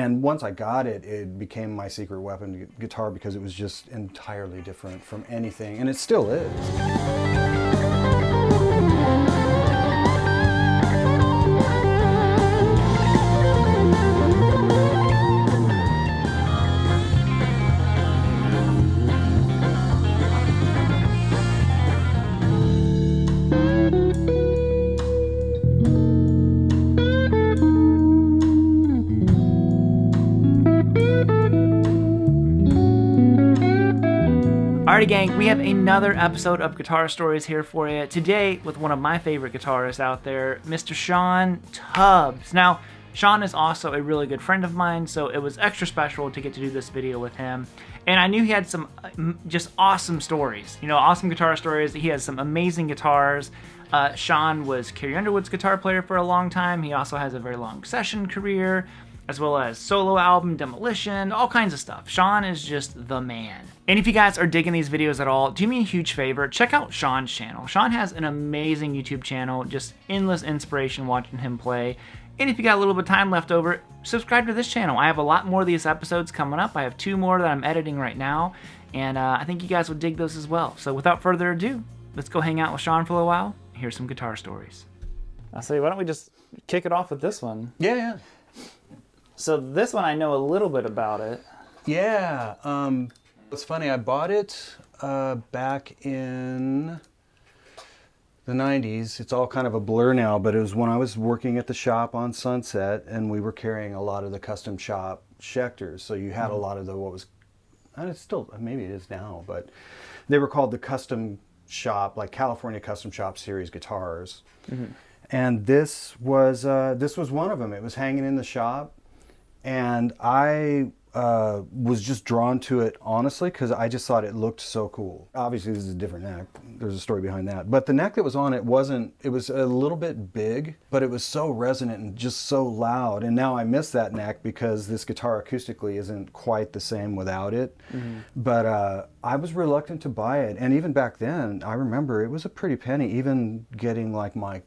And once I got it, it became my secret weapon guitar because it was just entirely different from anything, and it still is. Alrighty gang, we have another episode of Guitar Stories here for you. Today with one of my favorite guitarists out there, Mr. Shawn Tubbs. Now, Shawn is also a really good friend of mine, so it was extra special to get to do this video with him. And I knew he had some just awesome stories, awesome guitar stories. He has some amazing guitars. Shawn was Carrie Underwood's guitar player for a long time. He also has a very long session career, as well as solo album, Demolition, all kinds of stuff. Shawn is just the man. And if you guys are digging these videos at all, do me a huge favor, check out Shawn's channel. Shawn has an amazing YouTube channel, just endless inspiration watching him play. And if you got a little bit of time left over, subscribe to this channel. I have a lot more of these episodes coming up. I have 2 more that I'm editing right now, and I think you guys would dig those as well. So without further ado, let's go hang out with Shawn for a while. Here's some guitar stories. I'll say, why don't we just kick it off with this one? Yeah. So this one, I know a little bit about it. Yeah. It's funny, I bought it back in the 90s. It's all kind of a blur now, but it was when I was working at the shop on Sunset, and we were carrying a lot of the custom shop Schechters. So you had a lot of and it's still, maybe it is now, but they were called the custom shop, like California Custom Shop Series guitars. And this was one of them. It was hanging in the shop. And I was just drawn to it, honestly, because I just thought it looked so cool. Obviously, this is a different neck. There's a story behind that. But the neck that was on it it was a little bit big, but it was so resonant and just so loud. And now I miss that neck because this guitar acoustically isn't quite the same without it. But I was reluctant to buy it. And even back then, I remember it was a pretty penny, even getting like my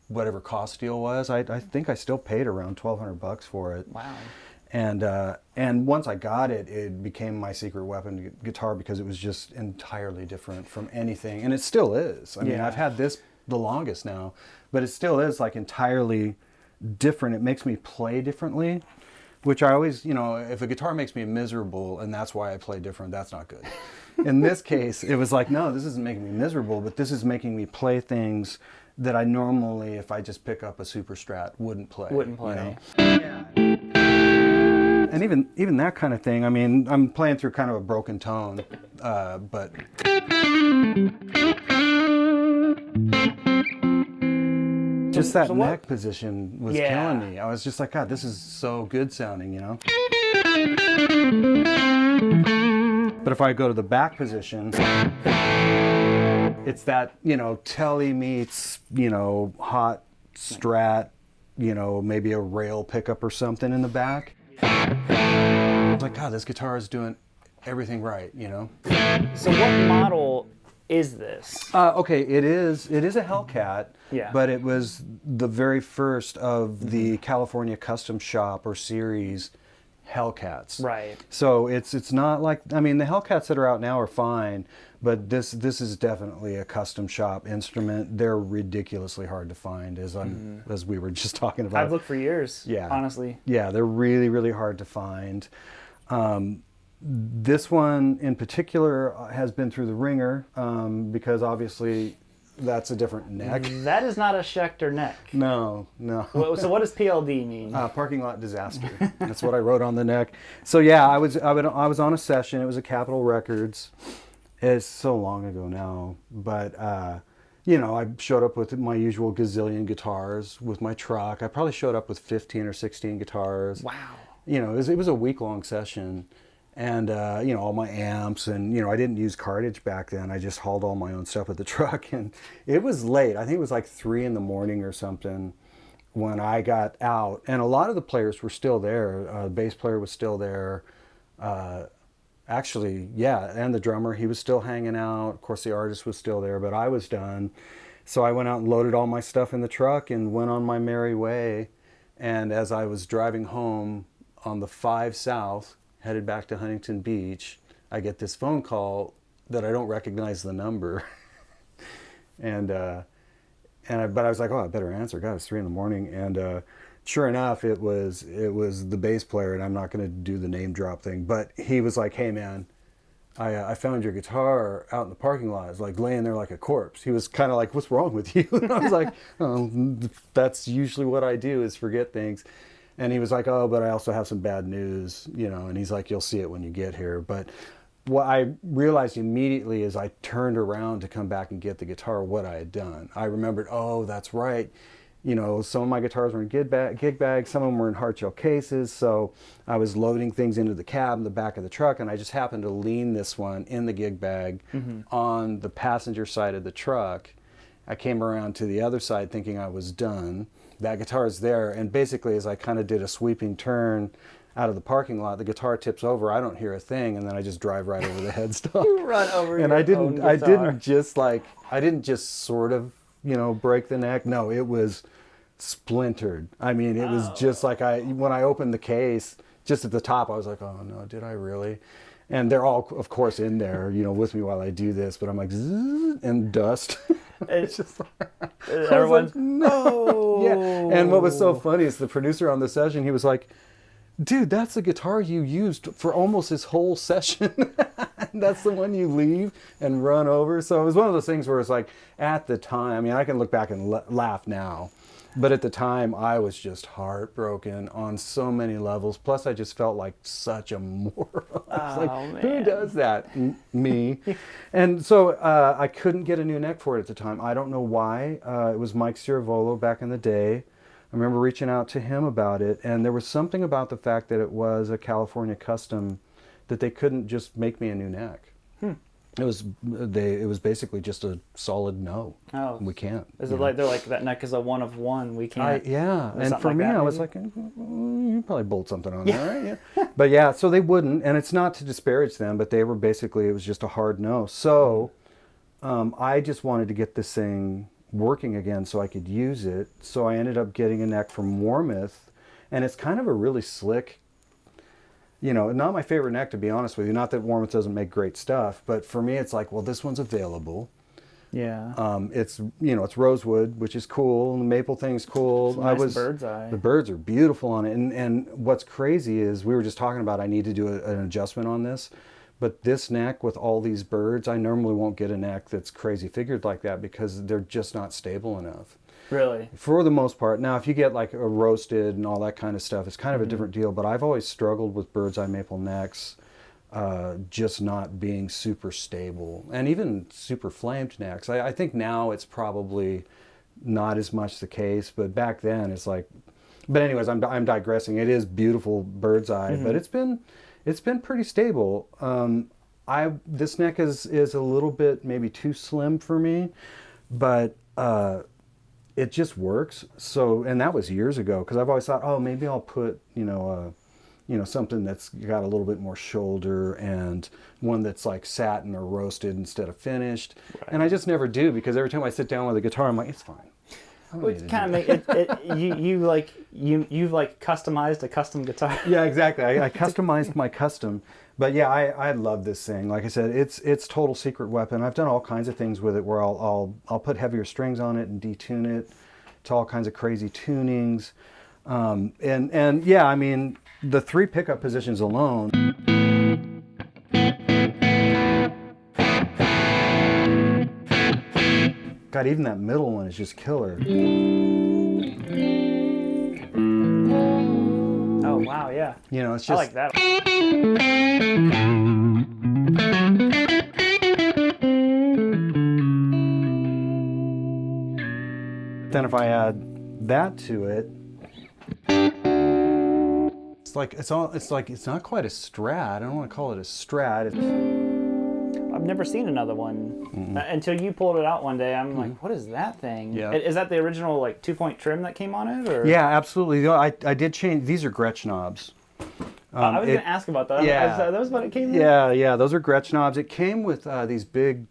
whatever cost deal was. I think I still paid around $1,200 for it. Wow. And once I got it, it became my secret weapon guitar because it was just entirely different from anything, and it still is. I mean, I've had this the longest now, but it still is like entirely different. It makes me play differently, which I always, if a guitar makes me miserable and that's why I play different, that's not good. In this case, it was like, no, this isn't making me miserable, but this is making me play things that I normally, if I just pick up a Super Strat, wouldn't play. Yeah. And even that kind of thing, I mean, I'm playing through kind of a broken tone, but just that neck position was killing me. I was just like, God, this is so good sounding, But if I go to the back position, it's that, Telly meets, hot Strat, maybe a rail pickup or something in the back. I was like, God, this guitar is doing everything right, So what model is this? Okay, it is a Hellcat, but it was the very first of the California Custom Shop or Series Hellcats. Right. So it's not like, I mean, the Hellcats that are out now are fine, but this is definitely a custom shop instrument. They're ridiculously hard to find, as we were just talking about. I've looked for years, honestly. Yeah, they're really, really hard to find. This one in particular has been through the ringer because obviously that's a different neck. That is not a Schechter neck. No. So what does PLD mean? Parking lot disaster. That's what I wrote on the neck. So yeah, I was on a session. It was at Capitol Records. It's so long ago now, but I showed up with my usual gazillion guitars with my truck. I probably showed up with 15 or 16 guitars. Wow. It was a week-long session, and all my amps, and I didn't use cartage back then. I just hauled all my own stuff with the truck, and it was late. I think it was like 3 in the morning or something when I got out, and a lot of the players were still there. The bass player was still there. Actually, yeah, and the drummer, he was still hanging out. Of course, the artist was still there, but I was done. So I went out and loaded all my stuff in the truck and went on my merry way. And as I was driving home, on the 5 South, headed back to Huntington Beach, I get this phone call that I don't recognize the number. But I was like, oh, I better answer. God, it's 3 a.m. And sure enough, it was the bass player, and I'm not going to do the name drop thing, but he was like, hey man, I found your guitar out in the parking lot. It's like laying there like a corpse. He was kind of like, what's wrong with you? And I was like, oh, that's usually what I do, is forget things. And he was like, oh, but I also have some bad news, you know, and he's like, you'll see it when you get here. But what I realized immediately as I turned around to come back and get the guitar, what I had done. I remembered, oh, that's right. You know, some of my guitars were in gig bags, some of them were in hard shell cases, so I was loading things into the cab in the back of the truck, and I just happened to lean this one in the gig bag on the passenger side of the truck. I came around to the other side thinking I was done. That guitar is there, and basically as I kind of did a sweeping turn out of the parking lot, the guitar tips over, I don't hear a thing, and then I just drive right over the headstock. You run over and your I own guitar. I didn't just sort of, you know, break the neck. No, it was splintered. I mean, it was just like when I opened the case, just at the top, I was like, oh no, did I really? And they're all, of course, in there, you know, with me while I do this, but I'm like, zzz, and dust. It's just like, everyone's, no. Yeah. And what was so funny is the producer on the session, he was like, dude, that's the guitar you used for almost this whole session. That's the one you leave and run over. So it was one of those things where it's like, at the time, I mean, I can look back and laugh now, but at the time I was just heartbroken on so many levels. Plus I just felt like such a moron. Man. Who does that? Me. And so I couldn't get a new neck for it at the time. I don't know why. It was Mike Ciravolo back in the day. I remember reaching out to him about it, and there was something about the fact that it was a California custom that they couldn't just make me a new neck. It was basically just a solid no. Oh, we can't. Is it like they're like, that neck is a one of one? We can't. Yeah, and for like me, that, I was like, you probably bolt something on there, right? Yeah. But yeah, so they wouldn't, and it's not to disparage them, but they were basically, it was just a hard no. So I just wanted to get this thing working again so I could use it. So I ended up getting a neck from Warmouth, and it's kind of a really slick, you know, not my favorite neck, to be honest with you. Not that Warmouth doesn't make great stuff, but for me it's like, well, this one's available. Yeah. It's, you know, it's rosewood, which is cool, and the maple thing's cool. Nice bird's eye. The birds are beautiful on it, and what's crazy is we were just talking about I need to do an adjustment on this. But this neck with all these birds, I normally won't get a neck that's crazy figured like that because they're just not stable enough. Really? For the most part. Now, if you get like a roasted and all that kind of stuff, it's kind of a different deal. But I've always struggled with bird's eye maple necks just not being super stable. And even super flamed necks. I think now it's probably not as much the case. But back then, it's like... But anyways, I'm digressing. It is beautiful bird's eye, but it's been pretty stable. This neck is a little bit maybe too slim for me, but it just works. So, and that was years ago, because I've always thought, oh, maybe I'll put something that's got a little bit more shoulder and one that's like satin or roasted instead of finished. Right. And I just never do, because every time I sit down with a guitar, I'm like, it's fine. Well, kind of make it you've customized a custom guitar. Yeah, exactly. I customized my custom, but yeah, I love this thing. Like I said, it's total secret weapon. I've done all kinds of things with it where I'll put heavier strings on it and detune it to all kinds of crazy tunings, and yeah, I mean the 3 pickup positions alone. God, even that middle one is just killer. Oh, wow, yeah. You know, it's just... I like that. Then if I add that to it, it's not quite a Strat. I don't want to call it a Strat. I've never seen another one until you pulled it out one day. I'm like, what is that thing? Yeah. Is that the original like 2-point trim that came on it? Or? Yeah, absolutely. You know, I did change. These are Gretsch knobs. I was going to ask about that. Yeah. That was what it came with? Yeah. Those are Gretsch knobs. It came with these big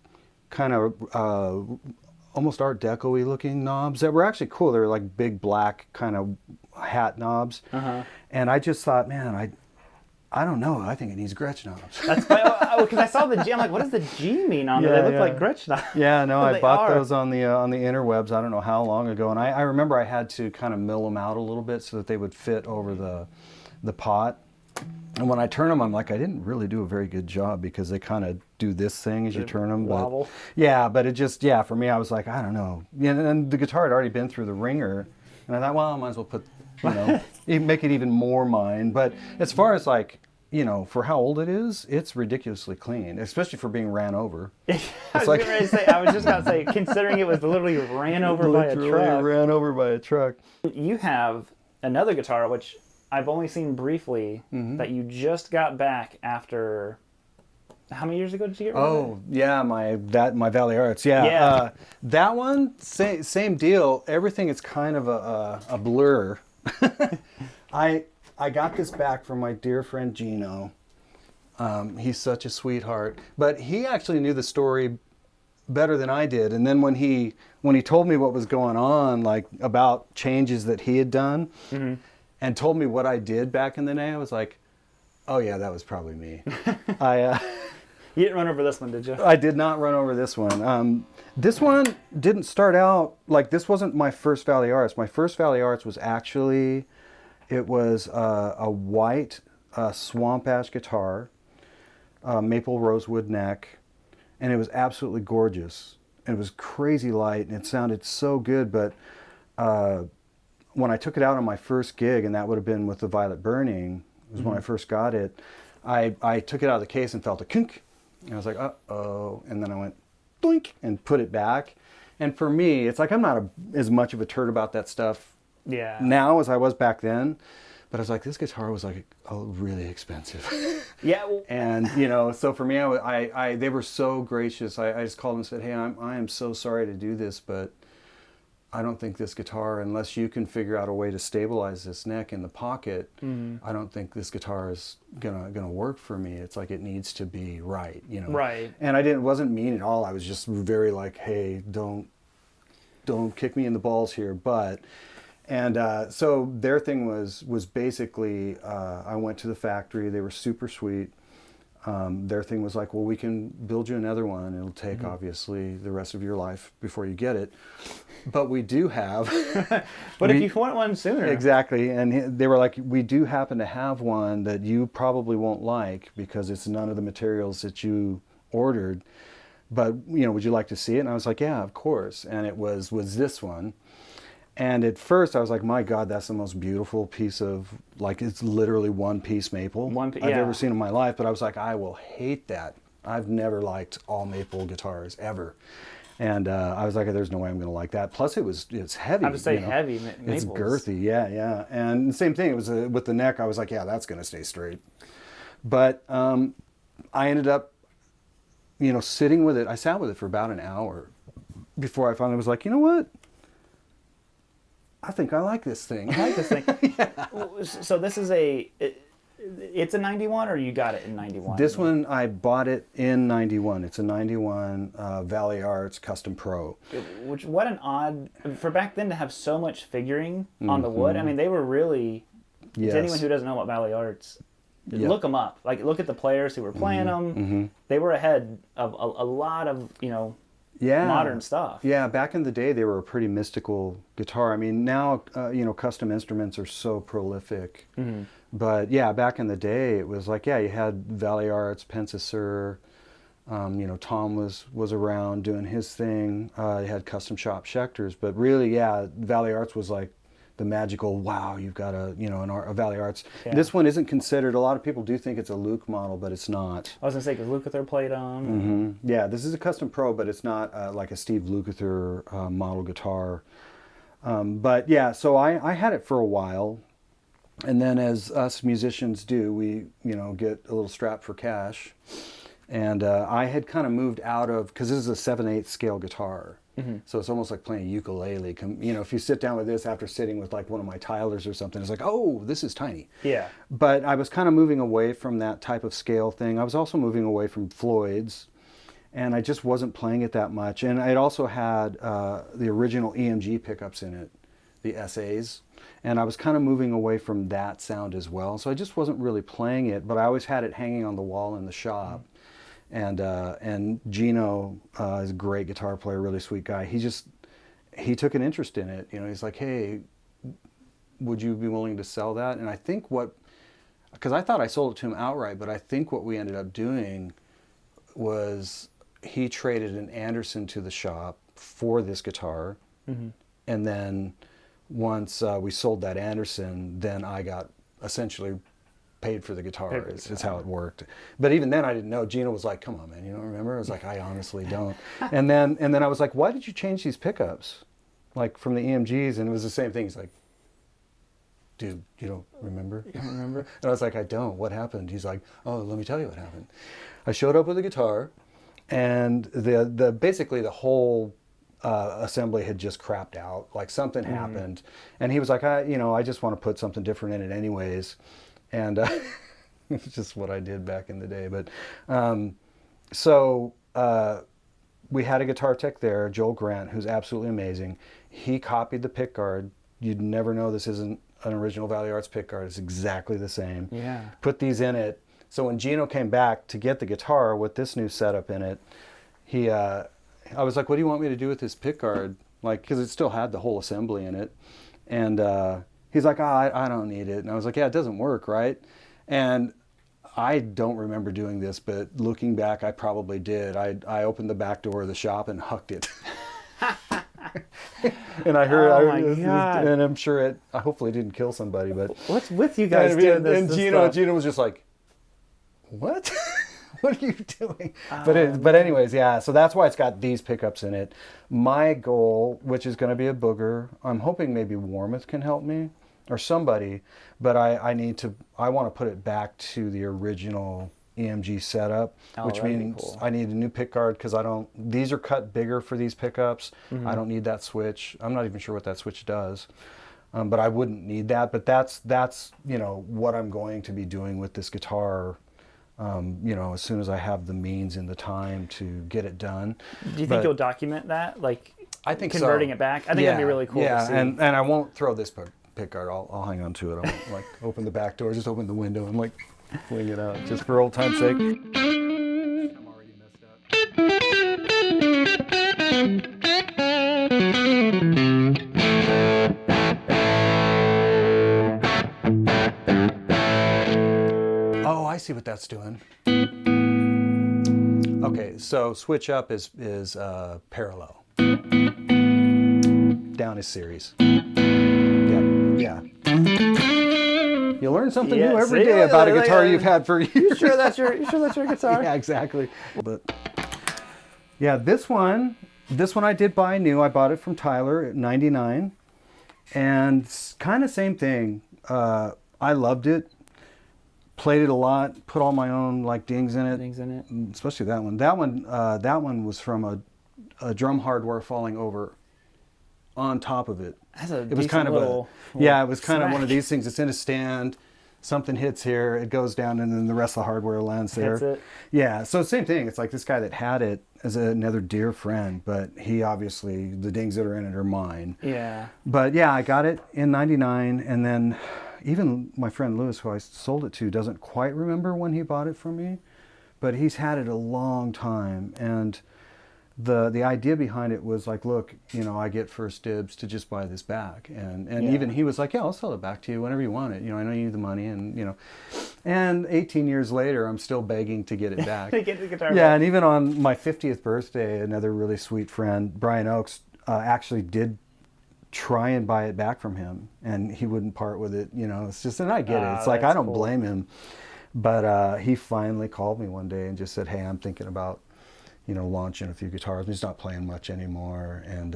kind of almost Art Deco-y looking knobs that were actually cool. They were like big black kind of hat knobs. And I just thought, man, I don't know. I think it needs Gretsch knobs. That's because I saw the G. I'm like, what does the G mean on it? They look like Gretsch knobs. Yeah, no, I They bought are. those on the interwebs. I don't know how long ago, and I remember I had to kind of mill them out a little bit so that they would fit over the pot. And when I turn them, I'm like, I didn't really do a very good job because they kind of do this thing as you turn them. Wobble. But yeah, but it just, yeah, for me, I was like, I don't know. Yeah, and the guitar had already been through the ringer, and I thought, well, I might as well put, make it even more mine. But as far as like, for how old it is, it's ridiculously clean, especially for being ran over. I was just going to say, considering it was literally ran over by a truck. Ran over by a truck. You have another guitar, which I've only seen briefly, that you just got back after. How many years ago did you get rid of it? Oh, yeah, my Valley Arts. Yeah. That one, same deal. Everything is kind of a blur. I got this back from my dear friend Gino. He's such a sweetheart. But he actually knew the story better than I did. And then when he told me what was going on, like about changes that he had done, and told me what I did back in the day, I was like, oh yeah, that was probably me. You didn't run over this one, did you? I did not run over this one. This one didn't start out, like this wasn't my first Valley Arts. My first Valley Arts was actually, it was a white swamp ash guitar, maple rosewood neck, and it was absolutely gorgeous. And it was crazy light, and it sounded so good, but when I took it out on my first gig, and that would have been with the Violet Burning, it was when I first got it, I took it out of the case and felt a kink. And I was like, uh-oh. And then I went, doink, and put it back. And for me, it's like I'm not as much of a turd about that stuff now as I was back then. But I was like, this guitar was like really expensive. Yeah. Well, and, so for me, they were so gracious. I just called them and said, hey, I am so sorry to do this, but I don't think this guitar, unless you can figure out a way to stabilize this neck in the pocket, I don't think this guitar is gonna work for me. It's like it needs to be right, Right. And it wasn't mean at all. I was just very like, hey, don't kick me in the balls here. But so their thing was basically, I went to the factory. They were super sweet. Their thing was like, well, we can build you another one. It'll take obviously the rest of your life before you get it, but we do have. But if you want one sooner, exactly. And they were like, we do happen to have one that you probably won't like because it's none of the materials that you ordered. But would you like to see it? And I was like, yeah, of course. And it was this one. And at first I was like, my God, that's the most beautiful piece of, like, it's literally one-piece maple I've ever seen in my life. But I was like, I will hate that. I've never liked all maple guitars, ever. And I was like, there's no way I'm going to like that. Plus it's heavy. I would say heavy maples. It's girthy, yeah. And the same thing, it was with the neck, I was like, yeah, that's going to stay straight. But I ended up, sitting with it. I sat with it for about an hour before I finally was like, you know what? I think I like this thing. So this is it's a 91, or you got it in 91? This one, I bought it in 91. It's a 91 Valley Arts Custom Pro. What an odd, for back then to have so much figuring on the wood. I mean, they were really, to anyone who doesn't know about Valley Arts, look them up. Like, look at the players who were playing them. They were ahead of a lot of, modern stuff. Yeah, back in the day, they were a pretty mystical guitar. I mean, now, custom instruments are so prolific. But yeah, back in the day, it was like, you had Valley Arts, Pensasur, Tom was around doing his thing. They had Custom Shop Schecters. But really, Valley Arts was like the magical, wow, you've got a Valley Arts. Yeah. This one isn't considered, a lot of people do think it's a Luke model, but it's not. I was going to say, because Lukather played on. Yeah, this is a Custom Pro, but it's not like a Steve Lukather model guitar. But yeah, so I had it for a while. And then as us musicians do, we, get a little strapped for cash. And I had kind of moved out of, because this is a 7/8 scale guitar. So it's almost like playing ukulele. If you sit down with this after sitting with like one of my Tylers or something, it's like, oh, this is tiny. Yeah. But I was kind of moving away from that type of scale thing. I was also moving away from Floyd's, and I just wasn't playing it that much. And it also had the original EMG pickups in it the SAs. And I was kind of moving away from that sound as well. So I just wasn't really playing it, but I always had it hanging on the wall in the shop. And Gino is a great guitar player, really sweet guy. He took an interest in it. You know, he's like, hey, would you be willing to sell that? And I think because I thought I sold it to him outright, but I think what we ended up doing was he traded an Anderson to the shop for this guitar. Mm-hmm. And then once we sold that Anderson, then I got essentially paid for the guitar. Is how it worked. But even then I didn't know. Gino was like, come on, man, you don't remember? I was like, I honestly don't. and then I was like, why did you change these pickups? Like from the EMGs? And it was the same thing. He's like, dude, you don't remember? You don't remember? And I was like, I don't. What happened? He's like, oh, let me tell you what happened. I showed up with a guitar, and basically the whole assembly had just crapped out. Like something happened, and he was like, I just want to put something different in it anyways. And it's just what I did back in the day. But so we had a guitar tech there, Joel Grant, who's absolutely amazing. He copied the pickguard. You'd never know this isn't an original Valley Arts pickguard. It's exactly the same. Yeah. Put these in it. So when Gino came back to get the guitar with this new setup in it, I was like, what do you want me to do with this pickguard? Like, because it still had the whole assembly in it. And he's like, I don't need it. And I was like, yeah, it doesn't work, right? And I don't remember doing this, but looking back, I probably did. I opened the back door of the shop and hucked it. And I heard, and I'm sure I hopefully didn't kill somebody, but what's with you guys doing this? And Gino was just like, what? What are you doing? But anyways, yeah. So that's why it's got these pickups in it. My goal, which is going to be a booger, I'm hoping maybe Warmouth can help me or somebody, but I want to put it back to the original EMG setup, which means cool. I need a new pickguard because these are cut bigger for these pickups. Mm-hmm. I don't need that switch. I'm not even sure what that switch does. But I wouldn't need that. But that's what I'm going to be doing with this guitar. As soon as I have the means and the time to get it done. Do you think you'll document that? Like, I think converting it back? I think that'd be really cool to see. And I won't throw this pickguard. I'll hang on to it. I won't open the back door, just open the window and fling it out just for old time's sake. I'm already messed up. Oh, I see what that's doing. Okay, so switch up is parallel. Down is series. Yeah. You learn something new every day about a guitar you've had for years. You sure that's your guitar? Yeah, exactly. But yeah, this one I did buy new. I bought it from Tyler at $99, and kind of same thing. I loved it. Played it a lot. Put all my own dings in it. Especially that one. That one was from a drum hardware falling over on top of it. It was kind of it was kind of one of these things. It's in a stand, something hits here, it goes down, and then the rest of the hardware lands there. That's it. Yeah, so same thing. It's like this guy that had it as another dear friend, but he obviously, the dings that are in it are mine. Yeah. But yeah, I got it in '99, and then even my friend Lewis, who I sold it to, doesn't quite remember when he bought it from me, but he's had it a long time, and the idea behind it was like, look, I get first dibs to just buy this back, and even he was like, yeah, I'll sell it back to you whenever you want it. I know you need the money, and 18 years later, I'm still begging to get it back. Get the guitar back. And even on my 50th birthday, another really sweet friend, Brian Oakes, actually did try and buy it back from him, and he wouldn't part with it. It's just, and I get it. It's like, I don't blame him, but he finally called me one day and just said, hey, I'm thinking about launching a few guitars. He's not playing much anymore, and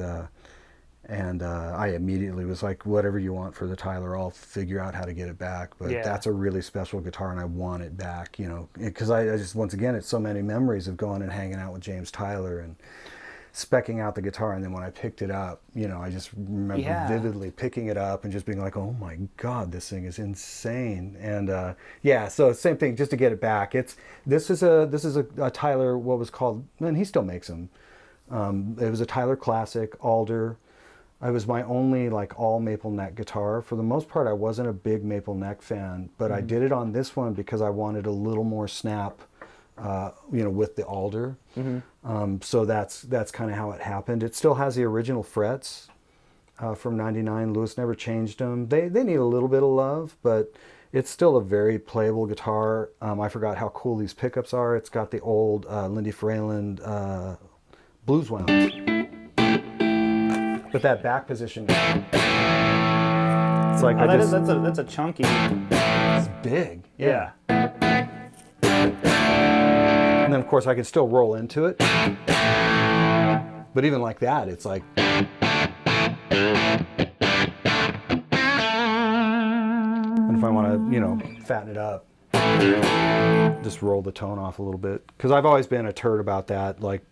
I immediately was like, whatever you want for the Tyler, I'll figure out how to get it back. But that's a really special guitar, and I want it back, because I just, once again, it's so many memories of going and hanging out with James Tyler and specking out the guitar, and then when I picked it up, I just remember vividly picking it up and just being like, oh my God, this thing is insane. And so same thing, just to get it back. This is a Tyler, what was called, and he still makes them. It was a Tyler Classic Alder. I was my only like all maple neck guitar. For the most part, I wasn't a big maple neck fan, but I did it on this one because I wanted a little more snap, with the alder. So that's kind of how it happened. It still has the original frets from '99. Lewis never changed them. They need a little bit of love, but it's still a very playable guitar. I forgot how cool these pickups are. It's got the old Lindy Freyland blues wounds. But that back position, it's like that's a chunky. It's big. Yeah. And then of course I can still roll into it. But even like that, it's like. And if I want to, fatten it up, just roll the tone off a little bit. Because I've always been a turd about that. Like,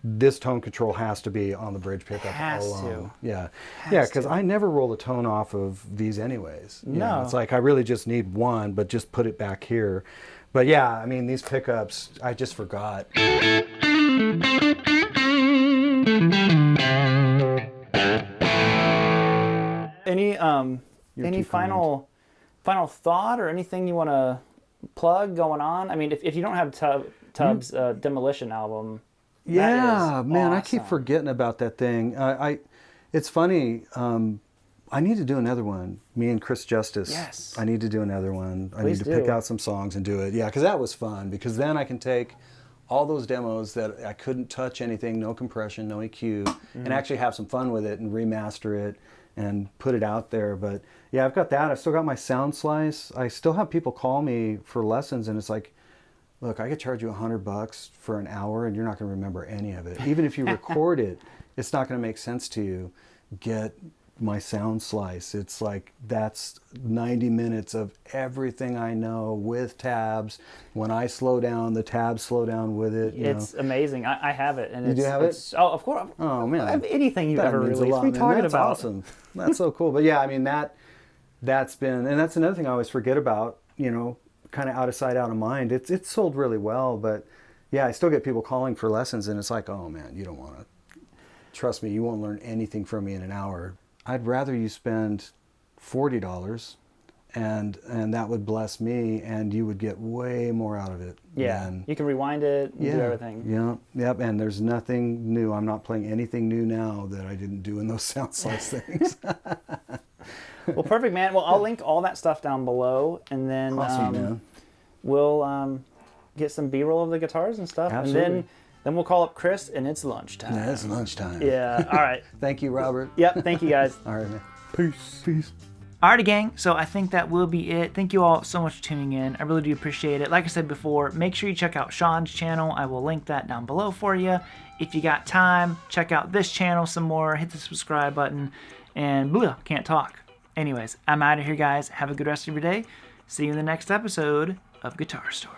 this tone control has to be on the bridge pickup alone. Yeah, because I never roll the tone off of these anyways. No. It's like I really just need one, but just put it back here. But yeah, I mean, these pickups, I just forgot. Any final thought or anything you want to plug going on? I mean, if you don't have Tubbs' Demolition album. Yeah, man, awesome. I keep forgetting about that thing. It's funny. I need to do another one. Me and Chris Justice. Yes. I need to do another one. I Please need to pick out some songs and do it. Yeah, because that was fun. Because then I can take all those demos that I couldn't touch anything, no compression, no EQ, and actually have some fun with it and remaster it and put it out there. But yeah, I've got that. I've still got my sound slice. I still have people call me for lessons, and it's like, look, I could charge you $100 for an hour and you're not going to remember any of it. Even if you record it, it's not going to make sense to you. Get my sound slice. It's like, that's 90 minutes of everything I know with tabs. When I slow down, the tabs slow down with it. It's amazing. I have it. And you do have it? Oh, of course. Oh, man. I have anything you've ever means released. a lot, What are you man. talking That's about? awesome. That's so cool. But yeah, I mean, that's been, and that's another thing I always forget about, kind of out of sight, out of mind. It's sold really well, but yeah, I still get people calling for lessons, and it's like, oh man, you don't want to. Trust me, you won't learn anything from me in an hour. I'd rather you spend $40, and that would bless me, and you would get way more out of it. Yeah, you can rewind it, and do everything. Yeah, yep, and there's nothing new. I'm not playing anything new now that I didn't do in those sound slice things. Well, perfect, man. Well, I'll link all that stuff down below, and then Awesome, man. We'll get some B-roll of the guitars and stuff. Absolutely. And then we'll call up Chris, and it's lunchtime. Yeah, it's lunchtime. Yeah, all right. Thank you, Robert. Yep, thank you, guys. All right, man. Peace. Alrighty, gang, so I think that will be it. Thank you all so much for tuning in. I really do appreciate it. Like I said before, make sure you check out Shawn's channel. I will link that down below for you. If you got time, check out this channel some more. Hit the subscribe button. And can't talk. Anyways, I'm out of here, guys. Have a good rest of your day. See you in the next episode of Guitar Stories.